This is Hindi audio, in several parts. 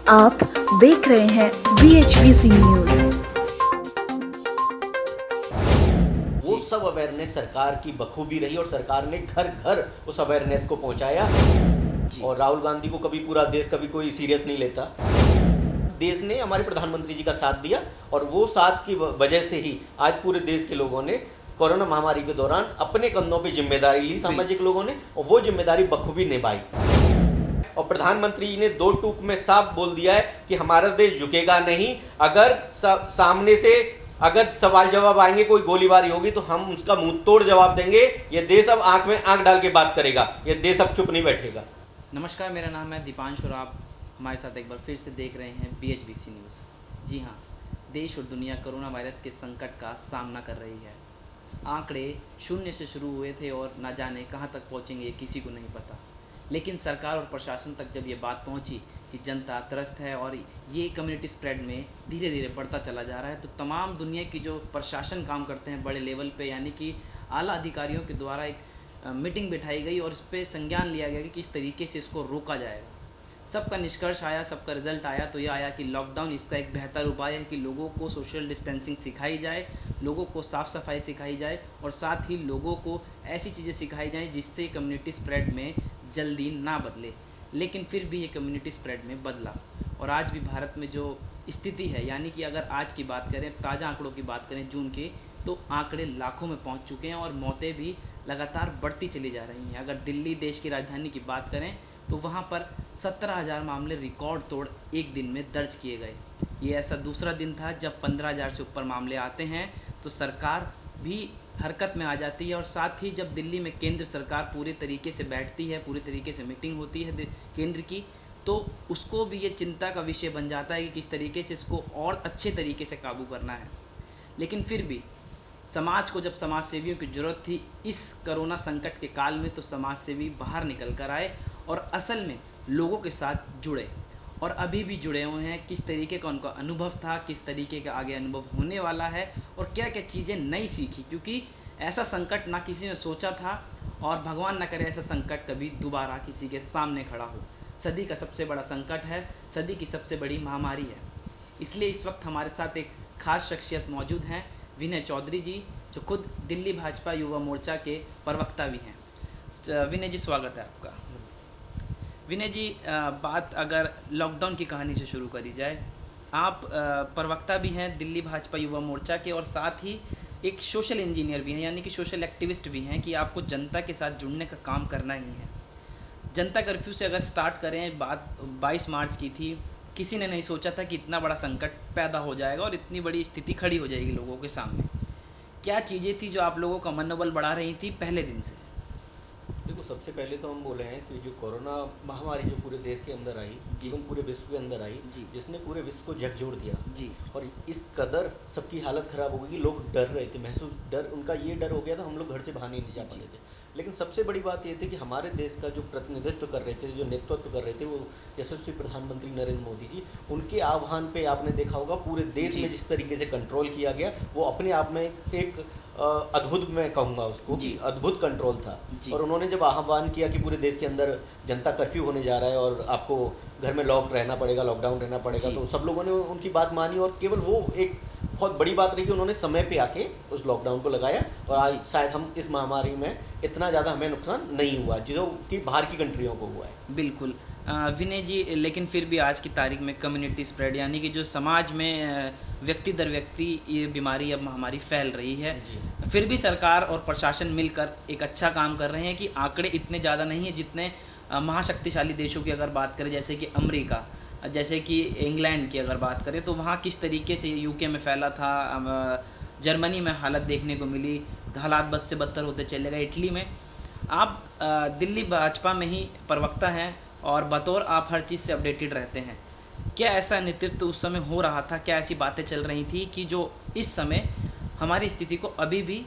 आप देख रहे हैं BHBC न्यूज। वो सब अवेयरनेस सरकार की बखूबी रही और सरकार ने घर घर उस अवेयरनेस को पहुंचाया। और राहुल गांधी को कभी पूरा देश कभी कोई सीरियस नहीं लेता। देश ने हमारे प्रधानमंत्री जी का साथ दिया और वो साथ की वजह से ही आज पूरे देश के लोगों ने कोरोना महामारी के दौरान अपने कंधों पे जिम्मेदारी ली, सामाजिक लोगों ने, और वो जिम्मेदारी बखूबी निभाई। और प्रधानमंत्री जी ने दो टूक में साफ बोल दिया है कि हमारा देश झुकेगा नहीं। अगर सामने से अगर सवाल जवाब आएंगे, कोई गोलीबारी होगी तो हम उसका मुंह तोड़ जवाब देंगे। ये देश अब आंख में आंख डाल के बात करेगा, ये देश अब चुप नहीं बैठेगा। नमस्कार, मेरा नाम है दीपांश और आप हमारे साथ एक बार फिर से देख रहे हैं BHBC न्यूज़। जी हाँ, देश और दुनिया कोरोना वायरस के संकट का सामना कर रही है। आंकड़े शून्य से शुरू हुए थे और न जाने कहां तक पहुंचेंगे किसी को नहीं पता, लेकिन सरकार और प्रशासन तक जब ये बात पहुंची कि जनता त्रस्त है और ये कम्युनिटी स्प्रेड में धीरे धीरे बढ़ता चला जा रहा है, तो तमाम दुनिया की जो प्रशासन काम करते हैं बड़े लेवल पे, यानी कि आला अधिकारियों के द्वारा एक मीटिंग बिठाई गई और इस पर संज्ञान लिया गया कि किस तरीके से इसको रोका जाएगा। सबका निष्कर्ष आया, सबका रिजल्ट आया, तो यह आया कि लॉकडाउन इसका एक बेहतर उपाय है कि लोगों को सोशल डिस्टेंसिंग सिखाई जाए, लोगों को साफ़ सफाई सिखाई जाए और साथ ही लोगों को ऐसी चीज़ें सिखाई जाएँ जिससे कम्युनिटी स्प्रेड में जल्दी ना बदले। लेकिन फिर भी ये कम्युनिटी स्प्रेड में बदला और आज भी भारत में जो स्थिति है, यानी कि अगर आज की बात करें, ताज़ा आंकड़ों की बात करें जून के, तो आंकड़े लाखों में पहुंच चुके हैं और मौतें भी लगातार बढ़ती चली जा रही हैं। अगर दिल्ली देश की राजधानी की बात करें तो वहाँ पर 17,000 मामले रिकॉर्ड तोड़ एक दिन में दर्ज किए गए। ये ऐसा दूसरा दिन था जब 15,000 से ऊपर मामले आते हैं तो सरकार भी हरकत में आ जाती है। और साथ ही जब दिल्ली में केंद्र सरकार पूरे तरीके से बैठती है, पूरे तरीके से मीटिंग होती है केंद्र की, तो उसको भी ये चिंता का विषय बन जाता है कि किस तरीके से इसको और अच्छे तरीके से काबू करना है। लेकिन फिर भी समाज को जब समाज सेवियों की ज़रूरत थी इस कोरोना संकट के काल में, तो समाज सेवी बाहर निकल कर आए और असल में लोगों के साथ जुड़े और अभी भी जुड़े हुए हैं। किस तरीके का उनका अनुभव था, किस तरीके का आगे अनुभव होने वाला है और क्या क्या चीज़ें नई सीखी, क्योंकि ऐसा संकट ना किसी ने सोचा था और भगवान ना करे ऐसा संकट कभी दोबारा किसी के सामने खड़ा हो। सदी का सबसे बड़ा संकट है, सदी की सबसे बड़ी महामारी है। इसलिए इस वक्त हमारे साथ एक खास शख्सियत मौजूद हैं, विनय चौधरी जी, जो खुद दिल्ली भाजपा युवा मोर्चा के प्रवक्ता भी हैं। विनय जी, स्वागत है आपका। विनय जी, बात अगर लॉकडाउन की कहानी से शुरू करी जाए, आप प्रवक्ता भी हैं दिल्ली भाजपा युवा मोर्चा के और साथ ही एक सोशल इंजीनियर भी हैं, यानी कि सोशल एक्टिविस्ट भी हैं कि आपको जनता के साथ जुड़ने का काम करना ही है। जनता कर्फ्यू से अगर स्टार्ट करें, बात 22 मार्च की थी। किसी ने नहीं सोचा था कि इतना बड़ा संकट पैदा हो जाएगा और इतनी बड़ी स्थिति खड़ी हो जाएगी लोगों के सामने। क्या चीज़ें थी जो आप लोगों का मनोबल बढ़ा रही थी पहले दिन से? देखो, सबसे पहले तो हम बोले हैं कि जो कोरोना महामारी जो पूरे देश के अंदर आई, एवं पूरे विश्व के अंदर आई, जिसने पूरे विश्व को झकझोर दिया जी, और इस कदर सबकी हालत ख़राब हो गई कि लोग डर रहे थे, उनका ये डर हो गया था, हम लोग घर से बाहर नहीं जा पा रहे थे। लेकिन सबसे बड़ी बात ये थी कि हमारे देश का जो प्रतिनिधित्व कर रहे थे, जो नेतृत्व कर रहे थे, वो यशस्वी प्रधानमंत्री नरेंद्र मोदी जी, उनके आह्वान पे आपने देखा होगा पूरे देश में जिस तरीके से कंट्रोल किया गया, वो अपने आप में एक अद्भुत, मैं कहूँगा उसको कि अद्भुत कंट्रोल था। और उन्होंने जब आह्वान किया कि पूरे देश के अंदर जनता कर्फ्यू होने जा रहा है और आपको घर में लॉक रहना पड़ेगा, लॉकडाउन रहना पड़ेगा, तो सब लोगों ने उनकी बात मानी और केवल वो एक बहुत बड़ी बात रही कि उन्होंने समय पे आके उस लॉकडाउन को लगाया और आज शायद हम इस महामारी में इतना ज़्यादा हमें नुकसान नहीं हुआ जो कि बाहर की कंट्रियों को हुआ है। बिल्कुल विनय जी, लेकिन फिर भी आज की तारीख में कम्युनिटी स्प्रेड, यानी कि जो समाज में व्यक्ति दर व्यक्ति ये बीमारी अब महामारी फैल रही है, फिर भी सरकार और प्रशासन मिलकर एक अच्छा काम कर रहे हैं कि आंकड़े इतने ज़्यादा नहीं हैं जितने महाशक्तिशाली देशों की अगर बात करें, जैसे कि अमेरिका, जैसे कि इंग्लैंड की अगर बात करें तो वहाँ किस तरीके से यूके में फैला था, जर्मनी में हालत देखने को मिली, हालात बद से बदतर होते चले गए। इटली में आप दिल्ली भाजपा में ही प्रवक्ता हैं और बतौर आप हर चीज़ से अपडेटेड रहते हैं। क्या ऐसा नेतृत्व उस समय हो रहा था, क्या ऐसी बातें चल रही थी कि जो इस समय हमारी स्थिति को अभी भी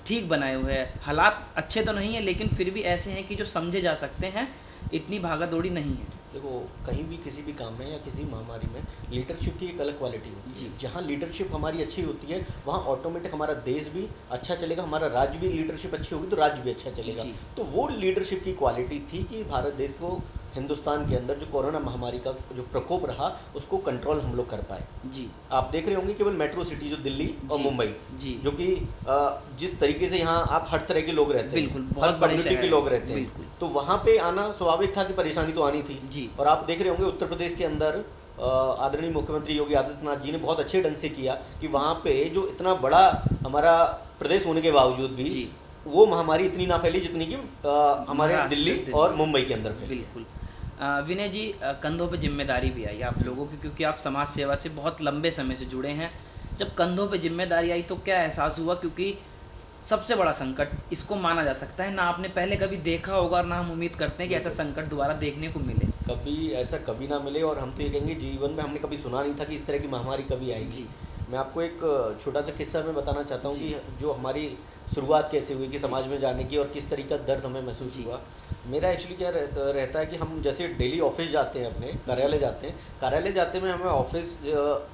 ठीक बनाए हुए है? हालात अच्छे तो नहीं है लेकिन फिर भी ऐसे हैं कि जो समझे जा सकते हैं, इतनी भागा दौड़ी नहीं है। देखो, कहीं भी किसी भी काम में या किसी महामारी में लीडरशिप की एक अलग क्वालिटी होती है। जहाँ लीडरशिप हमारी अच्छी होती है वहाँ ऑटोमेटिक हमारा देश भी अच्छा चलेगा, हमारा राज्य भी, लीडरशिप अच्छी होगी तो राज्य भी अच्छा चलेगा। तो वो लीडरशिप की क्वालिटी थी कि भारत देश को हिंदुस्तान के अंदर जो कोरोना महामारी का जो प्रकोप रहा उसको कंट्रोल हम लोग कर पाए। जी आप देख रहे होंगे केवल मेट्रो सिटी जो दिल्ली और जी, मुंबई, जी। जो कि जिस तरीके से यहाँ आप हर तरह के लोग रहते हैं, बिल्कुल, बहुत हर बड़े कम्युनिटी शहर के हैं, लोग रहते हैं, बिल्कुल। तो वहाँ पे आना स्वाभाविक था कि परेशानी तो आनी थी। जी। और आप देख रहे होंगे उत्तर प्रदेश के अंदर आदरणीय मुख्यमंत्री योगी आदित्यनाथ जी ने बहुत अच्छे ढंग से किया कि वहाँ पे जो इतना बड़ा हमारा प्रदेश होने के बावजूद भी जी। वो महामारी इतनी ना फैली जितनी कि हमारे महाराष्ट्र, दिल्ली और मुंबई के अंदर फैली। बिल्कुल। विनय जी, कंधों पे जिम्मेदारी भी आई आप लोगों की, क्योंकि आप समाज सेवा से बहुत लंबे समय से जुड़े हैं। जब कंधों पे जिम्मेदारी आई तो क्या एहसास हुआ, क्योंकि सबसे बड़ा संकट इसको माना जा सकता है, ना आपने पहले कभी देखा होगा और ना हम उम्मीद करते हैं कि ऐसा संकट दोबारा देखने को मिले। कभी ऐसा कभी ना मिले, और हम तो ये कहेंगे जीवन में हमने कभी सुना नहीं था कि इस तरह की महामारी कभी आएगी। जी। मैं आपको एक छोटा सा किस्सा मैं बताना चाहता हूँ जी। कि जो हमारी शुरुआत कैसे हुई कि समाज में जाने की और किस तरीके का दर्द हमें महसूस जी। हुआ। मेरा एक्चुअली क्या रहता है कि हम जैसे डेली ऑफिस जाते हैं, अपने कार्यालय जाते हैं, कार्यालय जाते में हमें ऑफिस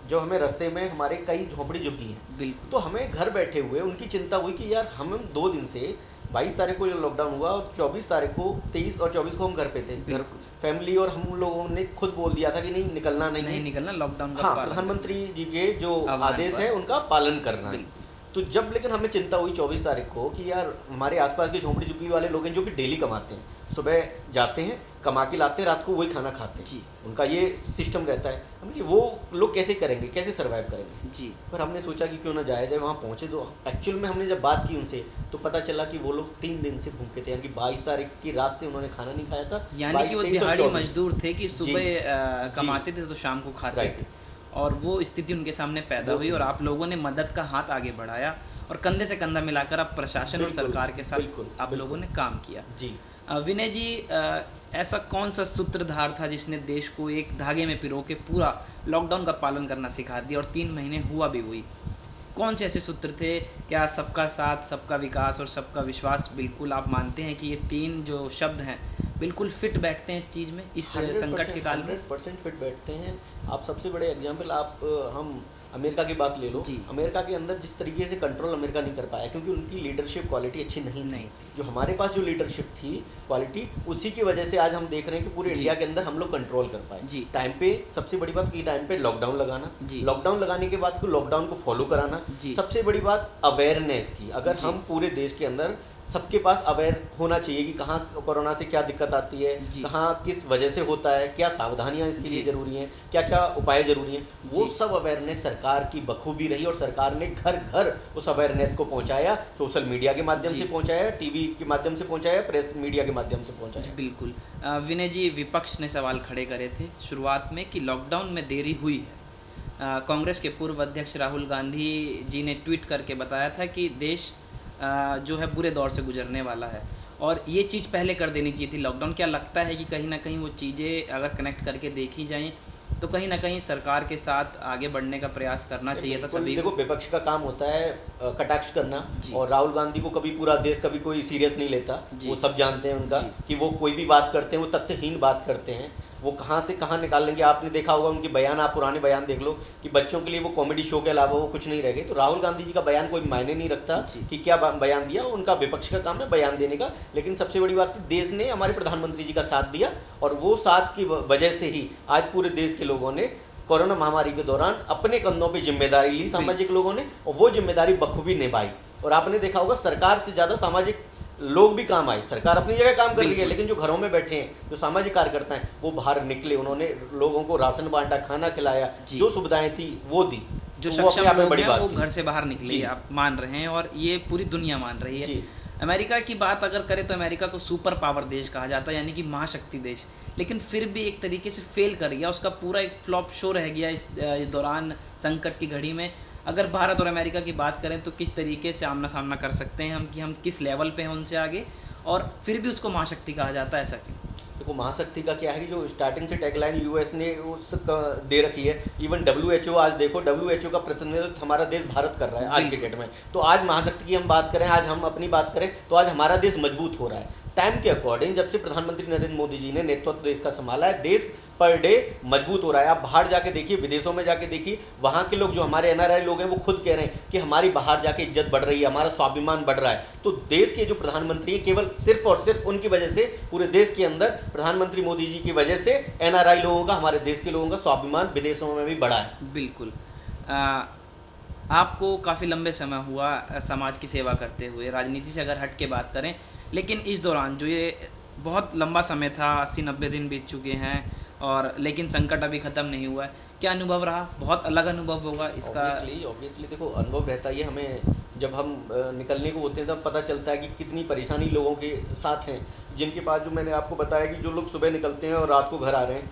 जो हमें रास्ते में हमारे कई झोंपड़ी झुकी हैं, बिल्कुल। तो हमें घर बैठे हुए उनकी चिंता हुई कि यार हम 2 दिन से 22 तारीख को लॉकडाउन हुआ और 24 तारीख को 23 और 24 को हम घर पे थे, घर बिल्कुल। फैमिली, और हम लोगों ने खुद बोल दिया था कि नहीं निकलना नहीं नहीं है। निकलना, लॉकडाउन का हाँ, पालन। प्रधानमंत्री जी के जो आह्वान आदेश पर। है उनका पालन करना है। बिल्कुल। तो जब लेकिन हमें चिंता हुई 24 तारीख को कि यार हमारे आसपास के झोंपड़ी झुग्गी वाले लोग हैं जो कि डेली कमाते हैं, सुबह जाते हैं कमा के लाते हैं, रात को वही खाना खाते हैं, जी। उनका ये सिस्टम रहता है। हमने वो लोग कैसे करेंगे, कैसे सर्वाइव करेंगे। जी। पर हमने सोचा कि क्यों ना जाया जाए, वहाँ पहुँचे तो एक्चुअल में हमने जब बात की उनसे तो पता चला कि वो लोग 3 दिन से भूखे थे, यानी कि 22 तारीख की रात से उन्होंने खाना नहीं खाया था। यानी कि वो 22, 23 और दिहाड़ी 24। मजदूर थे कि सुबह जी। कमाते थे तो शाम को खाते राइट। थे, और वो स्थिति उनके सामने पैदा वो हुई थी। और आप लोगों ने मदद का हाथ आगे बढ़ाया और कंधे से कंधा मिलाकर अब प्रशासन और बिल्कुल, सरकार के साथ बिल्कुल, आप बिल्कुल। लोगों ने काम किया। जी। विनय जी, ऐसा कौन सा सूत्रधार था जिसने देश को एक धागे में पिरो के पूरा लॉकडाउन का पालन करना सिखा दिया, और 3 महीने हुआ भी हुई? कौन से ऐसे सूत्र थे? क्या सबका साथ, सबका विकास और सबका विश्वास बिल्कुल आप मानते हैं कि ये 3 जो शब्द हैं बिल्कुल फिट बैठते हैं इस चीज़ में, इस संकट के काल में? 100% फिट बैठते हैं। आप सबसे बड़े एग्जाम्पल आप हम अमेरिका की बात ले लो। जी। अमेरिका के अंदर जिस तरीके से कंट्रोल अमेरिका नहीं कर पाया क्योंकि उनकी लीडरशिप क्वालिटी अच्छी नहीं नहीं थी। जो हमारे पास जो लीडरशिप थी क्वालिटी, उसी की वजह से आज हम देख रहे हैं कि पूरे जी। इंडिया के अंदर हम लोग कंट्रोल कर पाए। जी। टाइम पे सबसे बड़ी बात कि टाइम पे लॉकडाउन लगाना, जी। लॉकडाउन लगाने के बाद लॉकडाउन को फॉलो कराना, जी। सबसे बड़ी बात अवेयरनेस की। अगर जी। हम पूरे देश के अंदर सबके पास अवेयर होना चाहिए कि कहाँ कोरोना से क्या दिक्कत आती है, जी। कहाँ किस वजह से होता है, क्या सावधानियां इसके लिए जी। जरूरी हैं, क्या क्या उपाय जरूरी हैं, वो जी। सब अवेयरनेस सरकार की बखूबी रही और सरकार ने घर घर उस अवेयरनेस को पहुंचाया। सोशल मीडिया के माध्यम जी। से पहुंचाया, टीवी के माध्यम से पहुंचाया, प्रेस मीडिया के माध्यम से पहुंचाया। बिल्कुल। विनय जी, विपक्ष ने सवाल खड़े करे थे शुरुआत में कि लॉकडाउन में देरी हुई है। कांग्रेस के पूर्व अध्यक्ष राहुल गांधी जी ने ट्वीट करके बताया था कि देश जो है बुरे दौर से गुजरने वाला है, और ये चीज़ पहले कर देनी चाहिए थी लॉकडाउन। क्या लगता है कि कहीं ना कहीं वो चीज़ें अगर कनेक्ट करके देखी जाएं तो कहीं ना कहीं सरकार के साथ आगे बढ़ने का प्रयास करना चाहिए था बिल्कुल, सभी देखो को? विपक्ष का काम होता है कटाक्ष करना, जी। और राहुल गांधी को कभी पूरा देश कभी कोई सीरियस नहीं लेता। जी। वो सब जानते हैं उनका जी। कि वो कोई भी बात करते हैं वो तथ्यहीन बात करते हैं, वो कहाँ से कहाँ निकाल लेंगे। आपने देखा होगा उनके बयान, आप पुराने बयान देख लो कि बच्चों के लिए वो कॉमेडी शो के अलावा वो कुछ नहीं रह गए। तो राहुल गांधी जी का बयान कोई मायने नहीं रखता जी। कि क्या बयान दिया, उनका विपक्ष का काम है बयान देने का। लेकिन सबसे बड़ी बात देश ने हमारे प्रधानमंत्री जी का साथ दिया, और वो साथ की वजह से ही आज पूरे देश के लोगों ने कोरोना महामारी के दौरान अपने कंधों पे जिम्मेदारी ली, सामाजिक लोगों ने, और वो जिम्मेदारी बखूबी निभाई। और आपने देखा होगा सरकार से ज़्यादा सामाजिक लोग भी काम आए। सरकार अपनी जगह काम कर रही है, बिल्कुल। लेकिन जो घरों में बैठे हैं, जो सामाजिक कार्यकर्ता हैं, वो बाहर निकले, उन्होंने लोगों को राशन बांटा, खाना खिलाया, जी। जो सुविधाएं थी वो दी। जो तो वो अपने सक्षम आप में लोग बड़ी हैं बात वो थी। घर से बाहर निकले, जी। आप मान रहे हैं, और ये पूरी दुनिया मान रही है। जी। अमेरिका की बात अगर करें तो अमेरिका को सुपर पावर देश कहा जाता है, यानी कि महाशक्ति देश, लेकिन फिर भी एक तरीके से फेल कर गया। उसका पूरा एक फ्लॉप शो रह गया इस दौरान संकट की घड़ी में। अगर भारत और अमेरिका की बात करें तो किस तरीके से आमना सामना कर सकते हैं हम कि हम किस लेवल पे हैं उनसे आगे, और फिर भी उसको महाशक्ति कहा जाता है, ऐसा क्यों? देखो महाशक्ति का क्या है कि जो स्टार्टिंग से टैगलाइन यूएस ने दे रखी है, इवन WHO आज देखो, WHO का प्रतिनिधित्व हमारा देश भारत कर रहा है आज के डेट में। तो आज महाशक्ति की हम बात करें, आज हम अपनी बात करें, तो आज हमारा देश मजबूत हो रहा है। टाइम के अकॉर्डिंग जब से प्रधानमंत्री नरेंद्र मोदी जी ने नेतृत्व देश का संभाला है, देश पर डे मजबूत हो रहा है। आप बाहर जाके देखिए, विदेशों में जाके देखिए, वहाँ के लोग जो हमारे एनआरआई लोग हैं वो खुद कह रहे हैं कि हमारी बाहर जाके इज्जत बढ़ रही है, हमारा स्वाभिमान बढ़ रहा है। तो देश के जो प्रधानमंत्री हैं, केवल सिर्फ और सिर्फ उनकी वजह से, पूरे देश के अंदर प्रधानमंत्री मोदी जी की वजह से एनआरआई लोगों का, हमारे देश के लोगों का स्वाभिमान विदेशों में भी बढ़ा है। बिल्कुल। आपको काफ़ी लंबे समय हुआ समाज की सेवा करते हुए, राजनीति से अगर हट के बात करें, लेकिन इस दौरान जो ये बहुत लंबा समय था, 80-90 दिन बीत चुके हैं और लेकिन संकट अभी ख़त्म नहीं हुआ है, क्या अनुभव रहा? बहुत अलग अनुभव होगा इसका। ऑब्वियसली देखो, अनुभव रहता है हमें, जब हम निकलने को होते हैं तब पता चलता है कि कितनी परेशानी लोगों के साथ हैं, जिनके पास, जो मैंने आपको बताया कि जो लोग सुबह निकलते हैं और रात को घर आ रहे हैं,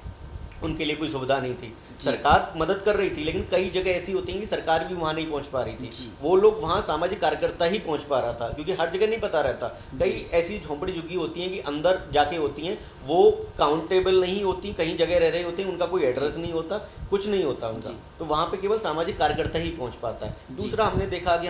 उनके लिए कोई सुविधा नहीं थी। सरकार मदद कर रही थी, लेकिन कई जगह ऐसी होती हैं कि सरकार भी वहाँ नहीं पहुँच पा रही थी। वो लोग वहाँ सामाजिक कार्यकर्ता ही पहुँच पा रहा था, क्योंकि हर जगह नहीं पता रहता। कई ऐसी झोंपड़ी झुग्गी होती हैं कि अंदर जाके होती हैं, वो काउंटेबल नहीं होती, कहीं जगह रह रही होती हैं, उनका कोई एड्रेस नहीं होता, कुछ नहीं होता उनका, तो वहाँ पे केवल सामाजिक कार्यकर्ता ही पहुँच पाता है। दूसरा, हमने देखा कि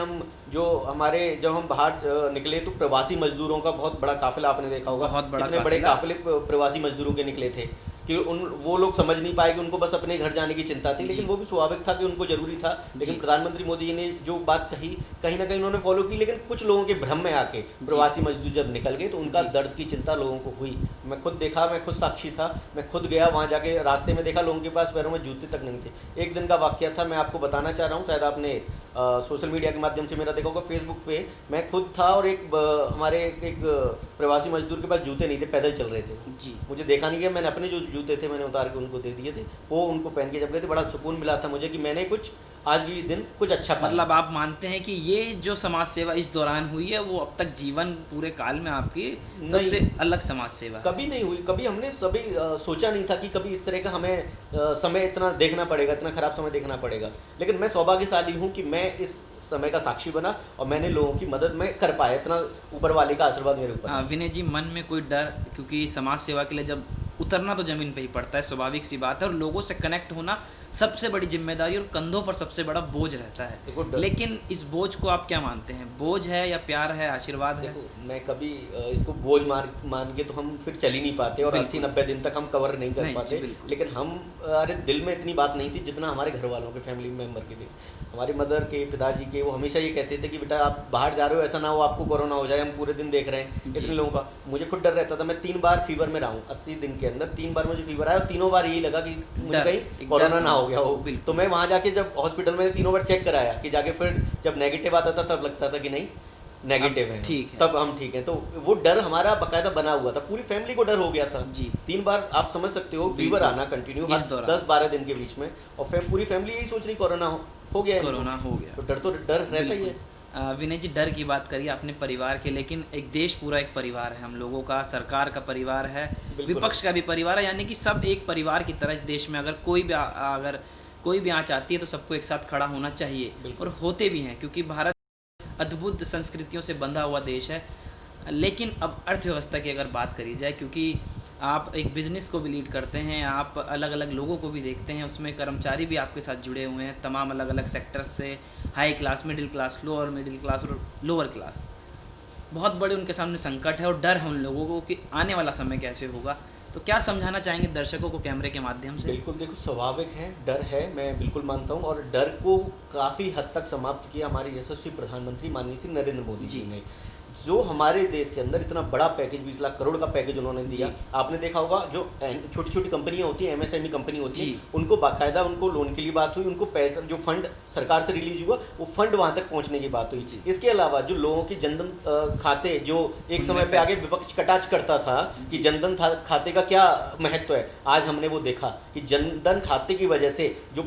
जब हम बाहर निकले तो प्रवासी मजदूरों का बहुत बड़ा काफिला, आपने देखा होगा, कितने बड़े काफिले प्रवासी मजदूरों के निकले थे कि वो लोग समझ नहीं पाए कि उनको बस अपने घर जाने की चिंता थी, लेकिन वो भी स्वाभाविक था कि उनको जरूरी था। लेकिन प्रधानमंत्री मोदी जी ने जो बात कही, कहीं ना कहीं उन्होंने फॉलो की, लेकिन कुछ लोगों के भ्रम में आके प्रवासी मजदूर जब निकल गए तो उनका दर्द की चिंता लोगों को हुई। मैं खुद देखा, मैं खुद साक्षी था, मैं खुद गया वहाँ जाके, रास्ते में देखा लोगों के पास पैरों में जूते तक नहीं थे। एक दिन का वाकया था, मैं आपको बताना चाह रहा हूँ, शायद आपने सोशल मीडिया के माध्यम से मेरा देखा होगा, फेसबुक पे मैं खुद था और हमारे एक प्रवासी मजदूर के पास जूते नहीं थे, पैदल चल रहे थे जी। मुझे देखा नहीं गया, मैंने अपने जो जूते थे मैंने उतार के उनको दे दिए थे, वो उनको पहन के जब गए थे, बड़ा सुकून मिला था मुझे कि मैंने कुछ आज भी दिन कुछ अच्छा पाया। मतलब आप मानते हैं कि ये जो समाज सेवा इस दौरान हुई है वो अब तक जीवन पूरे काल में आपकी सबसे अलग समाज सेवा कभी नहीं हुई। कभी हमने सभी सोचा नहीं था कि कभी इस तरह का हमें समय इतना देखना पड़ेगा, इतना खराब समय देखना पड़ेगा, लेकिन मैं सौभाग्यशाली हूँ कि मैं इस समय का साक्षी बना और मैंने लोगों की मदद में कर पाया, इतना ऊपर वाले का आशीर्वाद मेरे ऊपर। विनय जी, मन में कोई डर, क्योंकि समाज सेवा के लिए जब उतरना तो ज़मीन पे ही पड़ता है, स्वाभाविक सी बात है, और लोगों से कनेक्ट होना सबसे बड़ी जिम्मेदारी और कंधों पर सबसे बड़ा बोझ रहता है, लेकिन इस बोझ को आप क्या मानते हैं? बोझ है या प्यार है, आशीर्वाद है? मैं कभी इसको बोझ मान के तो हम फिर चल ही नहीं पाते और 80-90 दिन तक हम कवर नहीं कर पाते, लेकिन हम अरे दिल में इतनी बात नहीं थी जितना हमारे घर वालों के, फैमिली मेम्बर के थे, हमारी मदर के, पिताजी के। वो हमेशा ये कहते थे कि बेटा आप बाहर जा रहे हो, ऐसा ना हो आपको कोरोना हो जाए, हम पूरे दिन देख रहे हैं इतने लोगों का। मुझे खुद डर रहता था, मैं 3 बार फीवर में रहा हूँ 80 दिन के अंदर, 3 बार मुझे फीवर आया और तीनों बार यही लगा कि मुझे कहीं कोरोना ना हो गया हो। तो मैं वहाँ जाके जब हॉस्पिटल में 3 बार चेक कराया कि जाके फिर जब नेगेटिव आता था तब लगता था कि नहीं नेगेटिव है, ठीक है, तब हम ठीक हैं। तो वो डर हमारा बाकायदा बना हुआ था, पूरी फैमिली को डर हो गया था जी। 3 बार आप समझ सकते हो फीवर आना कंटिन्यू 10-12 दिन के बीच में, और पूरी फैमिली यही सोच रही कोरोना हो गया, कोरोना हो गया, तो डर रहता ही है। विनय जी, डर की बात करिए आपने परिवार के, लेकिन एक देश पूरा एक परिवार है, हम लोगों का, सरकार का परिवार है, विपक्ष का भी परिवार है, यानी कि सब एक परिवार की तरह इस देश में अगर कोई भी आँच आती है तो सबको एक साथ खड़ा होना चाहिए, और होते भी हैं, क्योंकि भारत अद्भुत संस्कृतियों से बंधा हुआ देश है। लेकिन अब अर्थव्यवस्था की अगर बात करी जाए, क्योंकि आप एक बिज़नेस को भी लीड करते हैं, आप अलग अलग लोगों को भी देखते हैं, उसमें कर्मचारी भी आपके साथ जुड़े हुए हैं तमाम अलग अलग सेक्टर्स से, high class, middle class, lower middle class और लोअर क्लास। बहुत बड़े उनके सामने संकट है और डर है उन लोगों को कि आने वाला समय कैसे होगा। तो क्या समझाना चाहेंगे दर्शकों को कैमरे के माध्यम से? बिल्कुल, देखो स्वाभाविक है, डर है, मैं बिल्कुल मानता हूँ, और डर को काफ़ी हद तक समाप्त किया हमारे यशस्वी प्रधानमंत्री माननीय श्री नरेंद्र मोदी जी ने, जो हमारे देश के अंदर इतना बड़ा पैकेज 20 लाख करोड़ का पैकेज उन्होंने दिया। आपने देखा होगा जो छोटी छोटी कंपनियां होती हैं, एमएसएमई कंपनी होती है, उनको बाकायदा उनको लोन के लिए बात हुई, उनको पैसा जो फंड सरकार से रिलीज हुआ वो फंड वहां तक पहुंचने की बात हुई। इसके अलावा जो लोगों के जनधन खाते, जो एक समय पे आगे विपक्ष कटाक्ष करता था कि जनधन खाते का क्या महत्व है, आज हमने वो देखा कि जनधन खाते की वजह से जो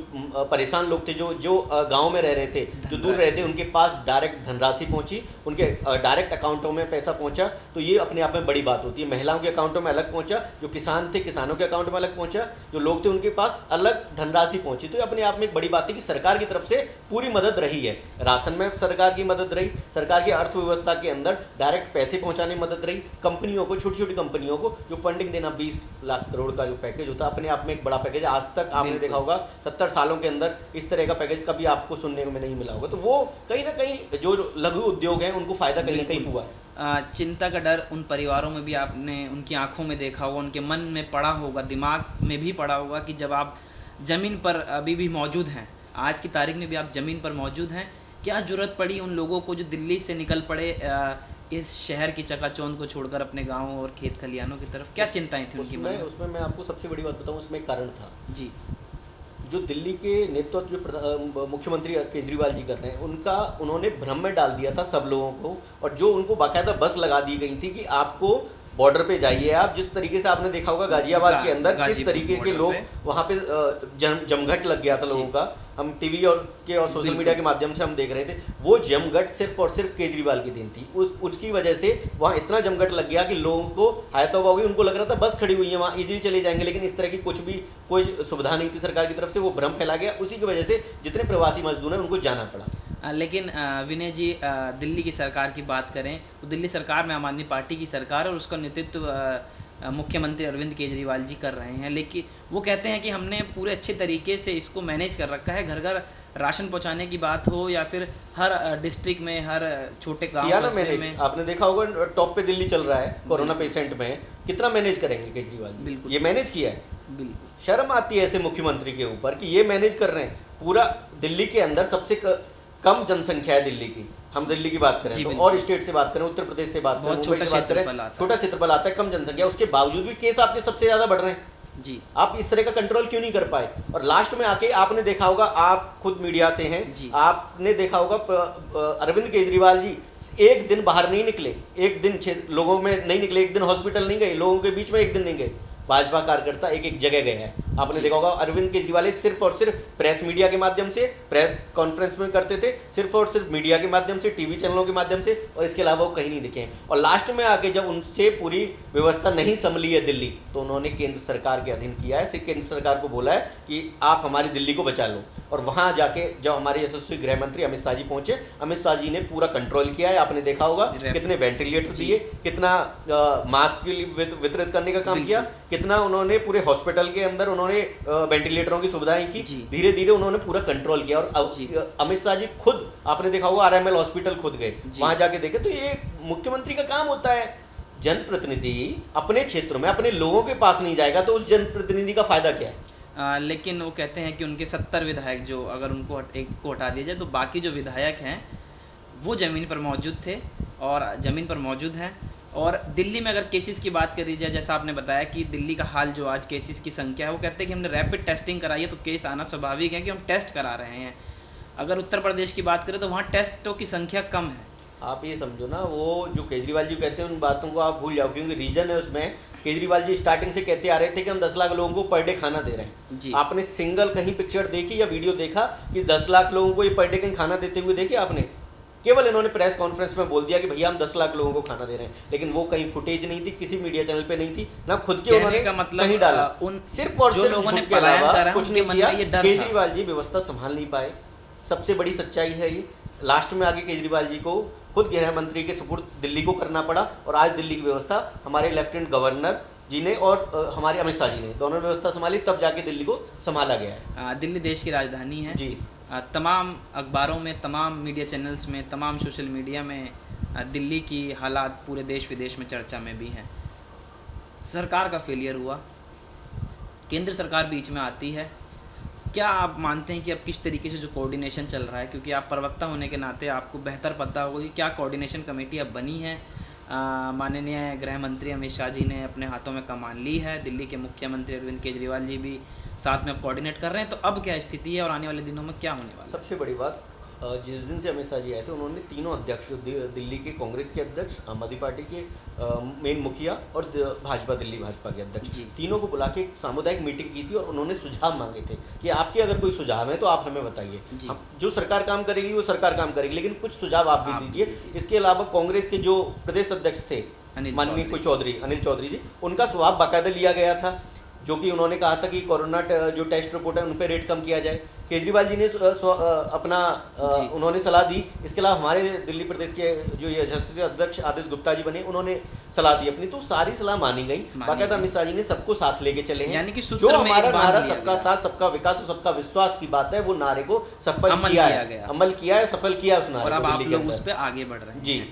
परेशान लोग थे, जो गाँव में रह रहे थे, जो दूर रहे थे, उनके पास डायरेक्ट धनराशि पहुंची, उनके डायरेक्ट अकाउंटों में पैसा पहुंचा। तो ये अपने आप में बड़ी बात होती है। महिलाओं के अकाउंटों में अलग पहुंचा, जो किसान थे किसानों के अकाउंट में अलग पहुंचा, जो लोग थे उनके पास अलग धनराशि पहुंची। तो ये अपने आप में एक बड़ी बात है कि सरकार की तरफ से पूरी मदद रही है। राशन में सरकार की मदद रही, सरकार की अर्थव्यवस्था के अंदर डायरेक्ट पैसे पहुंचाने में मदद रही, कंपनियों को, छोटी छोटी कंपनियों को जो फंडिंग देना, 20 लाख करोड़ का जो पैकेज होता है अपने आप में एक बड़ा पैकेज। आज तक आपने देखा होगा 70 सालों के अंदर इस तरह का पैकेज कभी आपको सुनने में नहीं मिला होगा। तो वो कहीं ना कहीं जो लघु उद्योग हैं उनको फायदा कहीं ना कहीं हुआ है। चिंता का डर उन परिवारों में भी आपने उनकी आंखों में देखा होगा, उनके मन में पड़ा होगा, दिमाग में भी पड़ा होगा कि जब आप ज़मीन पर अभी भी मौजूद हैं, आज की तारीख में भी आप ज़मीन पर मौजूद हैं, क्या ज़रूरत पड़ी उन लोगों को जो दिल्ली से निकल पड़े इस शहर की चकाचौंध को छोड़कर अपने गाँव और खेत खलिहानों की तरफ? क्या चिंताएं थी उनकी मन में? उसमें मैं आपको सबसे बड़ी बात बताऊँ, उसमें एक कारण था जी जो दिल्ली के नेतृत्व जो मुख्यमंत्री केजरीवाल जी कर रहे हैं उन्होंने भ्रम में डाल दिया था सब लोगों को, और जो उनको बाकायदा बस लगा दी गई थी कि आपको बॉर्डर पे जाइए। आप जिस तरीके से आपने देखा होगा गाजियाबाद के अंदर किस तरीके के लोग वहाँ पे जमघट लग गया था लोगों का, हम टीवी और सोशल मीडिया के माध्यम से हम देख रहे थे। वो जमघट सिर्फ और सिर्फ केजरीवाल की देन थी। उसकी वजह से वहाँ इतना जमघट लग गया कि लोगों को हायतौबा हुई, उनको लग रहा था बस खड़ी हुई है वहाँ इजीली चले जाएंगे, लेकिन इस तरह की कोई सुविधा नहीं थी सरकार की तरफ से। वो भ्रम फैला गया, उसी की वजह से जितने प्रवासी मजदूर हैं उनको जाना पड़ा। लेकिन विनय जी, दिल्ली की सरकार की बात करें तो दिल्ली सरकार में आम आदमी पार्टी की सरकार और उसका नेतृत्व मुख्यमंत्री अरविंद केजरीवाल जी कर रहे हैं, लेकिन वो कहते हैं कि हमने पूरे अच्छे तरीके से इसको मैनेज कर रखा है। घर घर राशन पहुंचाने की बात हो या फिर हर डिस्ट्रिक्ट में, हर छोटे गाँव में। आपने देखा होगा टॉप पे दिल्ली चल रहा है कोरोना पेशेंट में, कितना मैनेज करेंगे केजरीवाल जी? बिल्कुल, ये मैनेज किया है। बिल्कुल शर्म आती है ऐसे मुख्यमंत्री के ऊपर कि ये मैनेज कर रहे हैं। पूरा दिल्ली के अंदर सबसे कम जनसंख्या है दिल्ली की, हम दिल्ली की बात करें तो, और स्टेट से बात करें, उत्तर प्रदेश से बात करें, मुंबई से बात करें, छोटा क्षेत्रफल आता है, कम जनसंख्या, उसके बावजूद भी केस आपके सबसे ज्यादा बढ़ रहे हैं जी। आप इस तरह का कंट्रोल क्यों नहीं कर पाए? और लास्ट में आके आपने देखा होगा, आप खुद मीडिया से हैं, आपने देखा होगा अरविंद केजरीवाल जी एक दिन बाहर नहीं निकले, एक दिन लोगों में नहीं निकले, एक दिन हॉस्पिटल नहीं गए, लोगों के बीच में एक दिन नहीं गए। भाजपा कार्यकर्ता एक एक जगह गए हैं। आपने देखा होगा अरविंद केजरीवाल सिर्फ और सिर्फ प्रेस मीडिया के माध्यम से प्रेस कॉन्फ्रेंस में करते थे, सिर्फ और सिर्फ मीडिया के माध्यम से, टीवी चैनलों के माध्यम से, और इसके अलावा वो कहीं नहीं दिखे। और लास्ट में आके जब उनसे पूरी व्यवस्था नहीं संभली है दिल्ली, तो उन्होंने केंद्र सरकार के अधीन किया है, केंद्र सरकार को बोला है कि आप हमारी दिल्ली को बचा लो। और वहाँ जाके जब हमारे यशस्वी गृह मंत्री अमित शाह जी पहुंचे, अमित शाह जी ने पूरा कंट्रोल किया है। आपने देखा होगा कितने वेंटिलेटर दिए, कितना मास्क वितरित करने का काम किया, कितना उन्होंने पूरे हॉस्पिटल के अंदर उन्होंने वेंटिलेटरों की सुविधाएं की। धीरे धीरे उन्होंने पूरा कंट्रोल किया। और अमित शाह जी खुद आपने देखा होगा आरएमएल हॉस्पिटल खुद गए, वहां जाके देखे। तो ये मुख्यमंत्री का काम होता है। जनप्रतिनिधि अपने क्षेत्र में अपने लोगों के पास नहीं जाएगा तो उस जनप्रतिनिधि का फायदा क्या है? लेकिन वो कहते हैं कि उनके 70 विधायक जो अगर उनको एक को हटा दिया जाए तो बाकी जो विधायक हैं वो ज़मीन पर मौजूद थे और ज़मीन पर मौजूद हैं। और दिल्ली में अगर केसेस की बात करी जाए, जैसा आपने बताया कि दिल्ली का हाल जो आज केसेस की संख्या है, वो कहते हैं कि हमने रैपिड टेस्टिंग कराई है तो केस आना स्वाभाविक है कि हम टेस्ट करा रहे हैं। अगर उत्तर प्रदेश की बात करें तो वहाँ टेस्टों की संख्या कम है। आप ये समझो ना, वो जो केजरीवाल जी कहते हैं उन बातों को आप भूल जाओ, क्योंकि रीजन है उसमें। केजरीवाल जी स्टार्टिंग से कहते आ रहे थे कि हम 10 लाख लोगों को पर डे खाना दे रहे हैं जी। आपने सिंगल कहीं पिक्चर देखी या वीडियो देखा कि 10 लाख लोगों को ये पर डे कहीं खाना देते हुए देखे आपने? केवल इन्होंने प्रेस कॉन्फ्रेंस में बोल दिया कि भैया हम 10 लाख लोगों को खाना दे रहे हैं, लेकिन वो कहीं फुटेज नहीं थी, किसी मीडिया चैनल पे नहीं थी, ना खुद के उन्होंने कहीं डाला। सिर्फ और सिर्फ लोगों ने के अलावा कुछ नहीं किया। केजरीवाल जी व्यवस्था संभाल नहीं पाए, सबसे बड़ी सच्चाई है ये। लास्ट में आगे केजरीवाल जी को खुद गृह मंत्री के सुपुर्द दिल्ली को करना पड़ा, और आज दिल्ली की व्यवस्था हमारे लेफ्टिनेंट गवर्नर जी ने और हमारे अमित शाह जी ने दोनों व्यवस्था संभाली, तब जाके दिल्ली को संभाला गया है। दिल्ली देश की राजधानी है जी। तमाम अखबारों में, तमाम मीडिया चैनल्स में, तमाम सोशल मीडिया में दिल्ली की हालात पूरे देश विदेश में चर्चा में भी हैं। सरकार का फेलियर हुआ, केंद्र सरकार बीच में आती है। क्या आप मानते हैं कि अब किस तरीके से जो कोऑर्डिनेशन चल रहा है, क्योंकि आप प्रवक्ता होने के नाते आपको बेहतर पता होगा कि क्या कोऑर्डिनेशन कमेटी अब बनी है? माननीय गृह मंत्री अमित शाह जी ने अपने हाथों में कमान ली है, दिल्ली के मुख्यमंत्री अरविंद केजरीवाल जी भी साथ में अब कोऑर्डिनेट कर रहे हैं, तो अब क्या स्थिति है और आने वाले दिनों में क्या होने वाला है? सबसे बड़ी बात, जिस दिन से अमित शाह जी आए थे उन्होंने तीनों अध्यक्ष, दिल्ली के कांग्रेस के अध्यक्ष, आम आदमी पार्टी के मेन मुखिया और दिल्ली भाजपा के अध्यक्ष, तीनों को बुला के एक सामुदायिक मीटिंग की थी और उन्होंने सुझाव मांगे थे कि आपके अगर कोई सुझाव है तो आप हमें बताइए। जो सरकार काम करेगी वो सरकार काम करेगी, लेकिन कुछ सुझाव आप भी दीजिए। इसके अलावा कांग्रेस के जो प्रदेश अध्यक्ष थे माननीय अनिल चौधरी जी, उनका स्वभाव बाकायदा लिया गया था, जो कि उन्होंने कहा था कि कोरोना जो टेस्ट रिपोर्ट है उन पर रेट कम किया जाए। केजरीवाल जी ने अपना उन्होंने सलाह दी। इसके अलावा हमारे दिल्ली प्रदेश के जो यशस्वी अध्यक्ष आदेश गुप्ता जी बने, उन्होंने सलाह दी अपनी, तो सारी सलाह मानी गई। बाकायदा अमित शाह जी ने सबको साथ लेके चले हैं, यानी कि जो हमारा नारा सबका साथ सबका विकास और सबका विश्वास की बात है, वो नारे को सफल किया है, अमल किया है, सफल किया उस नारे को। आप लोग उस पर आगे बढ़ रहे हैं जी।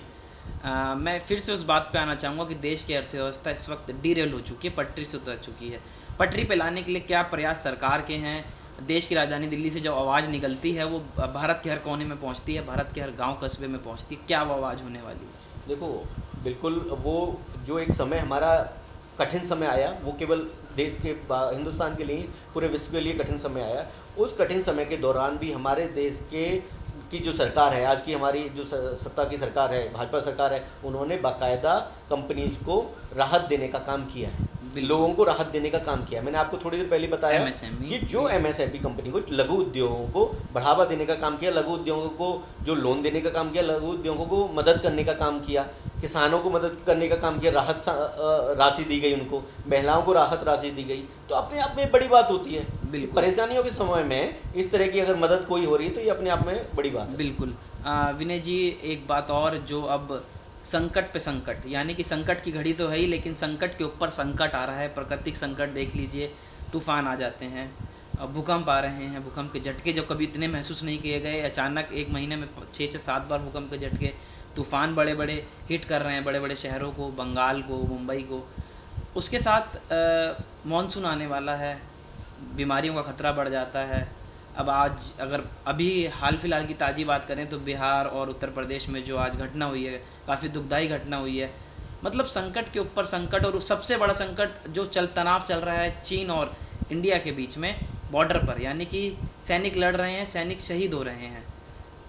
मैं फिर से उस बात पे आना चाहूँगा कि देश की अर्थव्यवस्था इस वक्त डीरेल हो चुकी है, पटरी से उतर चुकी है। पटरी पे लाने के लिए क्या प्रयास सरकार के हैं? देश की राजधानी दिल्ली से जो आवाज़ निकलती है वो भारत के हर कोने में पहुंचती है, भारत के हर गांव कस्बे में पहुंचती है, क्या वो आवाज़ होने वाली है? देखो, बिल्कुल वो जो एक समय हमारा कठिन समय आया, वो केवल देश के हिंदुस्तान के लिए, पूरे विश्व के लिए कठिन समय आया। उस कठिन समय के दौरान भी हमारे देश की जो सरकार है, आज की हमारी जो सत्ता की सरकार है, भाजपा सरकार है, उन्होंने बाकायदा कंपनीज को राहत देने का काम किया है, लोगों को राहत देने का काम किया है। मैंने आपको थोड़ी देर पहले बताया कि जो एमएसएमई कंपनी को, लघु उद्योगों को बढ़ावा देने का काम किया, लघु उद्योगों को जो लोन देने का काम किया, लघु उद्योगों को मदद करने का काम किया, किसानों को मदद करने का काम किया, राहत राशि दी गई उनको, महिलाओं को राहत राशि दी गई, तो अपने आप में बड़ी बात होती है। परेशानियों के समय में इस तरह की अगर मदद कोई हो रही है तो ये अपने आप में बड़ी बात है। बिल्कुल। विनय जी, एक बात और, जो अब संकट पे संकट, यानी कि संकट की घड़ी तो है ही, लेकिन संकट के ऊपर संकट आ रहा है। प्राकृतिक संकट देख लीजिए, तूफान आ जाते हैं, भूकंप आ रहे हैं, भूकंप के झटके जो कभी इतने महसूस नहीं किए गए, अचानक एक महीने में 6 से 7 बार भूकंप के झटके, तूफान बड़े बड़े हिट कर रहे हैं बड़े बड़े शहरों को, बंगाल को, मुंबई को। उसके साथ मानसून आने वाला है, बीमारियों का खतरा बढ़ जाता है। अब आज अगर अभी हाल फिलहाल की ताज़ी बात करें तो बिहार और उत्तर प्रदेश में जो आज घटना हुई है, काफ़ी दुखदाई घटना हुई है। मतलब संकट के ऊपर संकट, और सबसे बड़ा संकट जो तनाव चल रहा है चीन और इंडिया के बीच में बॉर्डर पर, यानी कि सैनिक लड़ रहे हैं, सैनिक शहीद हो रहे हैं।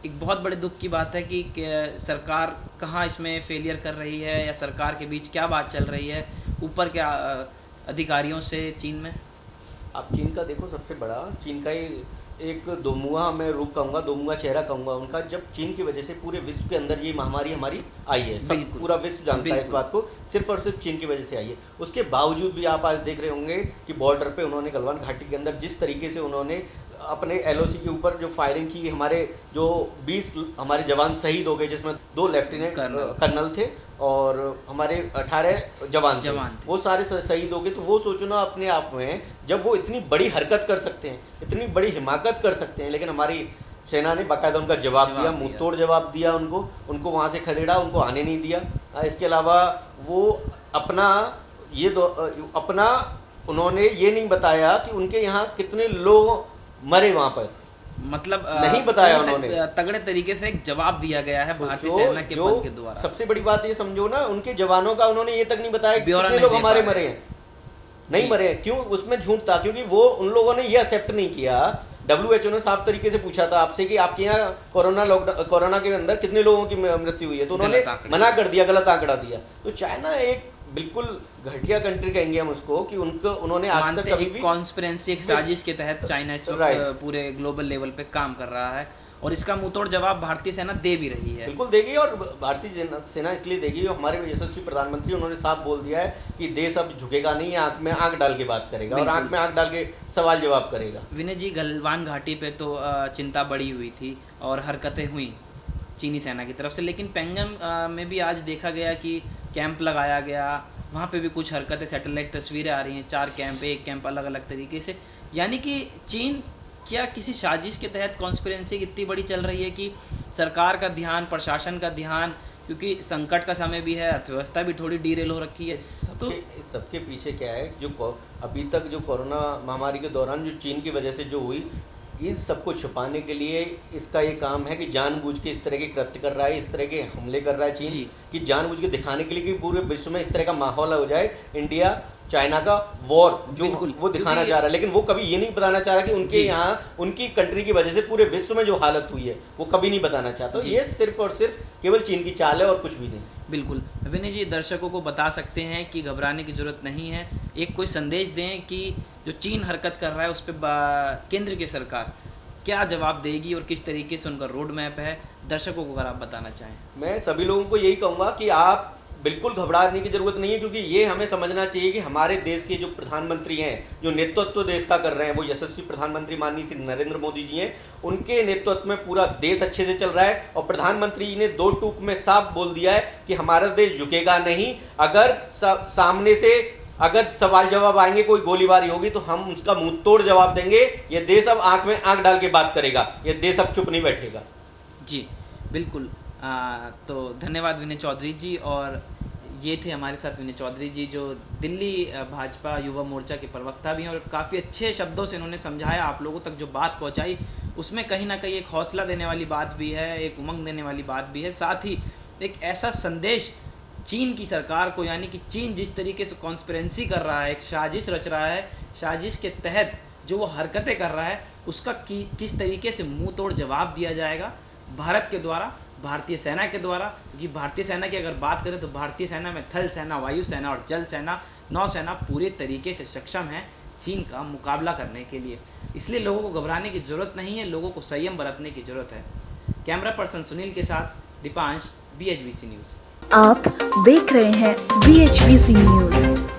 एक बहुत बड़े दुख की बात है कि सरकार कहाँ इसमें फेलियर कर रही है, या सरकार के बीच क्या बात चल रही है ऊपर के अधिकारियों से चीन में। आप चीन का देखो, सबसे बड़ा चीन का ही एक दोमुहा मैं रूप कहूँगा, दोमुहा चेहरा कहूँगा उनका, जब चीन की वजह से पूरे विश्व के अंदर ये महामारी हमारी आई है, सब पूरा विश्व जानता है इस बात को, सिर्फ और सिर्फ चीन की वजह से आई है। उसके बावजूद भी आप आज देख रहे होंगे कि बॉर्डर पे उन्होंने गलवान घाटी के अंदर जिस तरीके से उन्होंने अपने एलओसी के ऊपर जो फायरिंग की, हमारे जो 20 हमारे जवान शहीद हो गए, जिसमें 2 लेफ्टिनेंट कर्नल थे और हमारे 18 जवान थे, वो सारे शहीद हो गए। तो वो सोचो ना अपने आप में, जब वो इतनी बड़ी हरकत कर सकते हैं, इतनी बड़ी हिमाकत कर सकते हैं, लेकिन हमारी सेना ने बाकायदा उनका जवाब दिया, मुंह तोड़ जवाब दिया, उनको वहाँ से खदेड़ा, उनको आने नहीं दिया। इसके अलावा वो अपना अपना उन्होंने ये नहीं बताया कि उनके यहाँ कितने लोग मरे वहाँ पर, मतलब नहीं बताया उन्होंने। तगड़े तरीके से एक जवाब दिया गया है भारतीय सेना के बल के द्वारा। सबसे बड़ी बात ये समझो ना, उनके जवानों का उन्होंने ये तक नहीं बताया कितने लोग हमारे मरे हैं, नहीं मरे हैं। क्यों? उसमें झूठ था, क्योंकि वो उन लोगों ने ये एक्सेप्ट नहीं किया। WHO ने साफ तरीके से पूछा था आपसे कि आपके यहाँ कोरोना के अंदर कितने लोगों की मृत्यु हुई है, तो उन्होंने मना कर दिया, गलत आंकड़ा दिया। तो चाइना एक बिल्कुल घटिया कंट्री कहेंगे हम उसको, कि उन्होंने आज तक कभी भी कॉन्स्पिरेंसी, एक साजिश के तहत चाइना इस वक्त पूरे ग्लोबल लेवल पे काम कर रहा है, और इसका मुंहतोड़ जवाब भारतीय सेना दे भी रही है। बिल्कुल देगी, और भारतीय सेना इसलिए देगी, हमारे यशस्वी प्रधानमंत्री उन्होंने साफ बोल दिया है कि देश अब झुकेगा नहीं, आंख में आंख डाल के बात करेगा और आंख में आंख डाल के सवाल जवाब करेगा। विनय जी, गलवान घाटी पे तो चिंता बढ़ी हुई थी और हरकतें हुई चीनी सेना की तरफ से, लेकिन पेंगम में भी आज देखा गया कि कैंप लगाया गया, वहाँ पे भी कुछ हरकतें, सैटेलाइट तस्वीरें आ रही हैं, 4 कैंप, 1 कैंप अलग अलग तरीके से। यानी कि चीन क्या किसी साजिश के तहत कॉन्स्पिरेंसी इतनी बड़ी चल रही है कि सरकार का ध्यान, प्रशासन का ध्यान, क्योंकि संकट का समय भी है, अर्थव्यवस्था भी थोड़ी डीरेल हो रखी है, तो इस सबके पीछे क्या है, जो अभी तक जो कोरोना महामारी के दौरान जो चीन की वजह से जो हुई, इस सबको छुपाने के लिए इसका ये काम है कि जानबूझ के इस तरह के कृत्य कर रहा है, इस तरह के हमले कर रहा है चीन, कि जानबूझ के दिखाने के लिए कि पूरे विश्व में इस तरह का माहौल हो जाए, इंडिया चाइना का वॉर जो वो दिखाना चाह रहा है। लेकिन वो कभी ये नहीं बताना चाह रहा कि उनके यहाँ उनकी कंट्री की वजह से पूरे विश्व में जो हालत हुई है वो कभी नहीं बताना चाहता। तो ये सिर्फ और सिर्फ केवल चीन की चाल है और कुछ भी नहीं। बिल्कुल। विनय जी, दर्शकों को बता सकते हैं कि घबराने की जरूरत नहीं है, एक कोई संदेश दें कि जो चीन हरकत कर रहा है उस पर केंद्र की सरकार क्या जवाब देगी और किस तरीके से उनका रोड मैप है, दर्शकों को अगर आप बताना चाहें। मैं सभी लोगों को यही कहूँगा कि आप बिल्कुल घबराने की जरूरत नहीं है, क्योंकि ये हमें समझना चाहिए कि हमारे देश के जो प्रधानमंत्री हैं, जो नेतृत्व देश का कर रहे हैं, वो यशस्वी प्रधानमंत्री माननीय श्री नरेंद्र मोदी जी हैं। उनके नेतृत्व में पूरा देश अच्छे से चल रहा है और प्रधानमंत्री जी ने 2 टूक में साफ बोल दिया है कि हमारा देश झुकेगा नहीं। अगर सामने से अगर सवाल जवाब आएंगे, कोई गोलीबारी होगी, तो हम उसका मुंह तोड़ जवाब देंगे। ये देश अब आंख में आंख डाल के बात करेगा, ये देश अब चुप नहीं बैठेगा। जी बिल्कुल। तो धन्यवाद विनय चौधरी जी। और ये थे हमारे साथ विनय चौधरी जी, जो दिल्ली भाजपा युवा मोर्चा के प्रवक्ता भी हैं, और काफ़ी अच्छे शब्दों से इन्होंने समझाया, आप लोगों तक जो बात पहुंचाई उसमें कहीं ना कहीं एक हौसला देने वाली बात भी है, एक उमंग देने वाली बात भी है, साथ ही एक ऐसा संदेश चीन की सरकार को, यानी कि चीन जिस तरीके से कॉन्स्पिरेंसी कर रहा है, एक साजिश रच रहा है, साजिश के तहत जो वो हरकतें कर रहा है उसका किस तरीके से मुंह तोड़ जवाब दिया जाएगा भारत के द्वारा, भारतीय सेना के द्वारा। क्योंकि भारतीय सेना की अगर बात करें तो भारतीय सेना में थल सेना, वायु सेना और जल सेना, नौसेना पूरे तरीके से सक्षम है चीन का मुकाबला करने के लिए। इसलिए लोगों को घबराने की ज़रूरत नहीं है, लोगों को संयम बरतने की ज़रूरत है। कैमरा पर्सन सुनील के साथ दीपांश, BHBC न्यूज़। आप देख रहे हैं BHBC न्यूज।